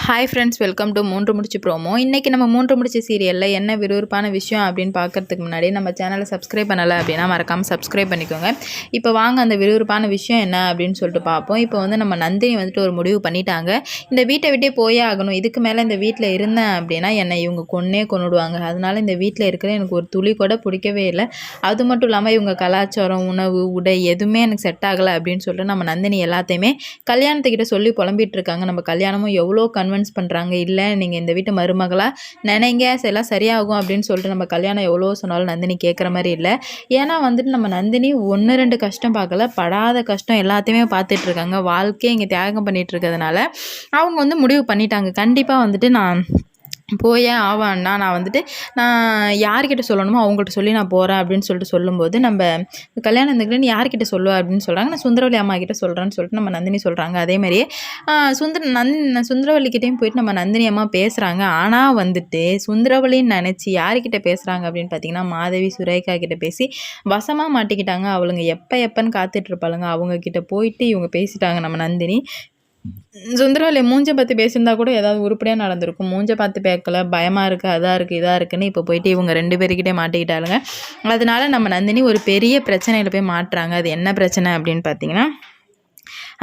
Hi friends, welcome to மூன்று முடிச்சு promo. இன்றைக்கி நம்ம மூன்று முடிச்சு சீரியலில் என்ன விறுவிறுப்பான விஷயம் அப்படின்னு பார்க்குறதுக்கு முன்னாடி நம்ம சேனலை சப்ஸ்கிரைப் பண்ணலை அப்படின்னா மறக்காமல் சப்ஸ்கிரைப் பண்ணிக்கோங்க. இப்போ வாங்க அந்த விறுவிறுப்பான விஷயம் என்ன அப்படின்னு சொல்லிட்டு பார்ப்போம். இப்போ வந்து நம்ம நந்தினி வந்துட்டு ஒரு முடிவு பண்ணிட்டாங்க. இந்த வீட்டை விட்டே போயே ஆகணும், இதுக்கு மேலே இந்த வீட்டில் இருந்தேன் அப்படின்னா என்னை இவங்க கொன்னுடுவாங்க. அதனால இந்த வீட்டில் இருக்கிற எனக்கு ஒரு துளி கூட பிடிக்கவே இல்லை. அது மட்டும் இல்லாமல் இவங்க கலாச்சாரம், உணவு, உடை எதுவுமே எனக்கு செட் ஆகலை அப்படின்னு சொல்லிட்டு நம்ம நந்தினி எல்லாத்தையுமே கல்யாணத்துக்கிட்ட சொல்லி புலம்பிகிட்டு இருக்காங்க. நம்ம கல்யாணமும் எவ்வளோ கன்வின்ஸ் பண்ணுறாங்க, இல்லை நீங்கள் இந்த வீட்டு மருமகளாக நினைங்க எல்லாம் சரியாகும் அப்படின்னு சொல்லிட்டு நம்ம கல்யாணம் எவ்வளோ சொன்னாலும் நந்தினி கேட்குற மாதிரி இல்லை. ஏன்னா வந்துட்டு நம்ம நந்தினி 1-2 கஷ்டம் பார்க்கல, படாத கஷ்டம் எல்லாத்தையுமே பார்த்துட்டு இருக்காங்க. வாழ்க்கையை இங்கே தியாகம் பண்ணிட்டு இருக்கிறதுனால அவங்க வந்து முடிவு பண்ணிட்டாங்க, கண்டிப்பாக வந்துட்டு நான் போயே ஆவான்னா நான் யார்கிட்ட சொல்லணுமோ அவங்கள்ட்ட சொல்லி நான் போகிறேன் அப்படின்னு சொல்லிட்டு சொல்லும்போது, நம்ம கல்யாணம் இருந்துக்கிட்டு யார்கிட்ட சொல்லுவேன் அப்படின்னு சொல்கிறாங்க. நான் சுந்தரவல்லி அம்மா கிட்ட சொல்கிறேன்னு சொல்லிட்டு நம்ம நந்தினி சொல்கிறாங்க. அதேமாதிரியே சுந்தரவல்லிக்கிட்டையும் போயிட்டு நம்ம நந்தினி அம்மா பேசுகிறாங்க. ஆனால் வந்துட்டு சுந்தரவல்லின்னு நினச்சி யார்கிட்ட பேசுகிறாங்க அப்படின்னு பார்த்தீங்கன்னா, மாதவி சுரேகா கிட்ட பேசி வசமாக மாட்டிக்கிட்டாங்க. அவளுங்க எப்போன்னு காத்துட்ருப்பாளுங்க. அவங்கக்கிட்ட போயிட்டு இவங்க பேசிட்டாங்க நம்ம நந்தினி. சுந்தரவல்லி மூஞ்ச பார்த்து பேசியிருந்தா கூட ஏதாவது உருப்படியாக நடந்திருக்கும். மூஞ்ச பார்த்து பேக்கல, பயமாக இருக்குது, அதாக இருக்குது, இதாக இருக்குன்னு இப்போ போயிட்டு இவங்க 2 பேருக்கிட்டே மாட்டிக்கிட்டாளுங்க. அதனால நம்ம நந்தினி ஒரு பெரிய பிரச்சனையில் போய் மாட்டுறாங்க. அது என்ன பிரச்சனை அப்படின்னு பார்த்தீங்கன்னா,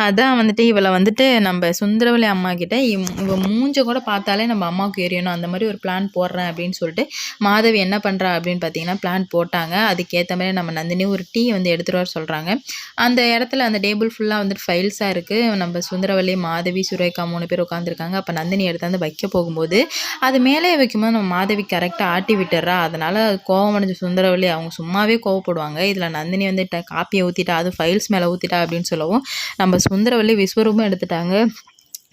அதான் வந்துட்டு இவளை வந்துட்டு நம்ம சுந்தரவல்லி அம்மா கிட்ட இவ மூஞ்ச கூட பார்த்தாலே நம்ம அம்மாவுக்கு எரியணும், அந்த மாதிரி ஒரு பிளான் போடுறேன் அப்படின்னு சொல்லிட்டு மாதவி என்ன பண்ணுறா அப்படின்னு பார்த்தீங்கன்னா பிளான் போட்டாங்க. அதுக்கேற்ற மாதிரி நம்ம நந்தினி ஒரு டீ வந்து எடுத்துகிட்டு வர சொல்கிறாங்க. அந்த இடத்துல அந்த டேபிள் ஃபுல்லாக வந்துட்டு ஃபைல்ஸாக இருக்குது. நம்ம சுந்தரவல்லி, மாதவி, சுரேகா 3 பேர் உட்காந்துருக்காங்க. அப்போ நந்தினி எடுத்தாந்து வைக்க போகும்போது அது மேலே வைக்கும்போது நம்ம மாதவி கரெக்டாக ஆட்டி விட்டுறா. அதனால் கோவம் அடைஞ்ச சுந்தரவல்லி அவங்க சும்மாவே கோவப்படுவாங்க. இதில் நந்தினி வந்து காப்பியை ஊற்றிட்டா, அது ஃபைல்ஸ் மேலே ஊற்றிட்டா அப்படின்னு சொல்லவும் நம்ம சுந்தரவல்லி விஸ்வரூபம் எடுத்துட்டாங்க.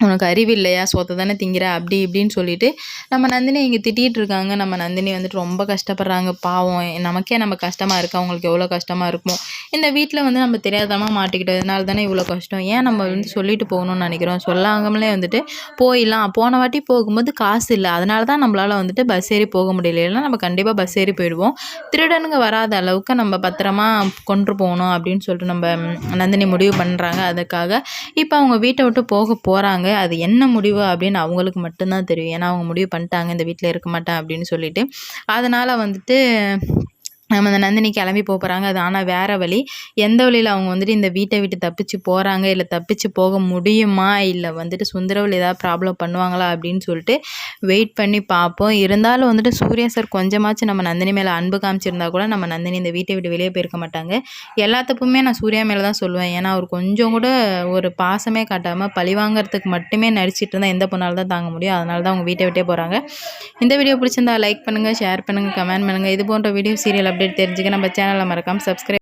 உனக்கு அறிவு இல்லையா, சோத்தை தானே திங்கிற, அப்படி இப்படின்னு சொல்லிட்டு நம்ம நந்தினி இங்கே திட்டிகிட்டு இருக்காங்க. நம்ம நந்தினி வந்துட்டு ரொம்ப கஷ்டப்படுறாங்க. பாவம், நமக்கே நம்ம கஷ்டமாக இருக்குது, அவங்களுக்கு எவ்வளோ கஷ்டமாக இருக்குமோ. இந்த வீட்டில் வந்து நம்ம தெரியாதமாக மாட்டிக்கிட்டதுனால தானே இவ்வளோ கஷ்டம். ஏன் நம்ம வந்து சொல்லிட்டு போகணும்னு நினைக்கிறோம், சொல்லாமலே வந்துட்டு போயிடலாம். போன வாட்டி போகும்போது காசு இல்லை, அதனால தான் நம்மளால் வந்துட்டு பஸ் ஏறி போக முடியல. இல்லைன்னா நம்ம கண்டிப்பாக பஸ் ஏறி போயிடுவோம். திருடனுங்க வராத அளவுக்கு நம்ம பத்திரமா கொண்டு போகணும் அப்படின்னு சொல்லிட்டு நம்ம நந்தினி முடிவு பண்ணுறாங்க. அதுக்காக இப்போ அவங்க வீட்டை விட்டு போக போகிறாங்க. அது என்ன முடிவு அப்படின்னு அவங்களுக்கு மட்டும்தான் தெரியும். ஏன்னா அவங்க முடிவு பண்ணிட்டாங்க இந்த வீட்டில் இருக்க மாட்டேன் அப்படின்னு சொல்லிட்டு. அதனால் வந்துட்டு நம்ம அந்த நந்தினி கிளம்பி போகிறாங்க. அது ஆனால் வேறு வழி. எந்த வழியில் அவங்க வந்துட்டு இந்த வீட்டை விட்டு தப்பிச்சு போகிறாங்க, இல்லை தப்பிச்சு போக முடியுமா, இல்லை வந்துட்டு சுந்தரவல்லி ஏதாவது ப்ராப்ளம் பண்ணுவாங்களா அப்படின்னு சொல்லிட்டு வெயிட் பண்ணி பார்ப்போம். இருந்தாலும் வந்துட்டு சூர்யா சார் கொஞ்சமாச்சும் நம்ம நந்தினி மேலே அன்பு காமிச்சிருந்தா கூட நம்ம நந்தினி இந்த வீட்டை விட்டு வெளியே போயிருக்க மாட்டாங்க. எல்லா தப்புமே நான் சூர்யா மேலே தான் சொல்லுவேன். ஏன்னா அவர் கொஞ்சம் கூட ஒரு பாசமே காட்டாமல் பழிவாங்கிறதுக்கு மட்டுமே நடிச்சிட்டு இருந்தால் எந்த பொண்ணால் தான் தாங்க முடியும். அதனால தான் அவங்க வீட்டை விட்டே போகிறாங்க. இந்த வீடியோ பிடிச்சிருந்தா லைக் பண்ணுங்கள், ஷேர் பண்ணுங்கள், கமெண்ட் பண்ணுங்கள். இது போன்ற வீடியோ, சீரியல் அப்டேட் தெரிஞ்சுக்க நம்ம சேனலை மறக்காமல் சப்ஸ்கிரைப்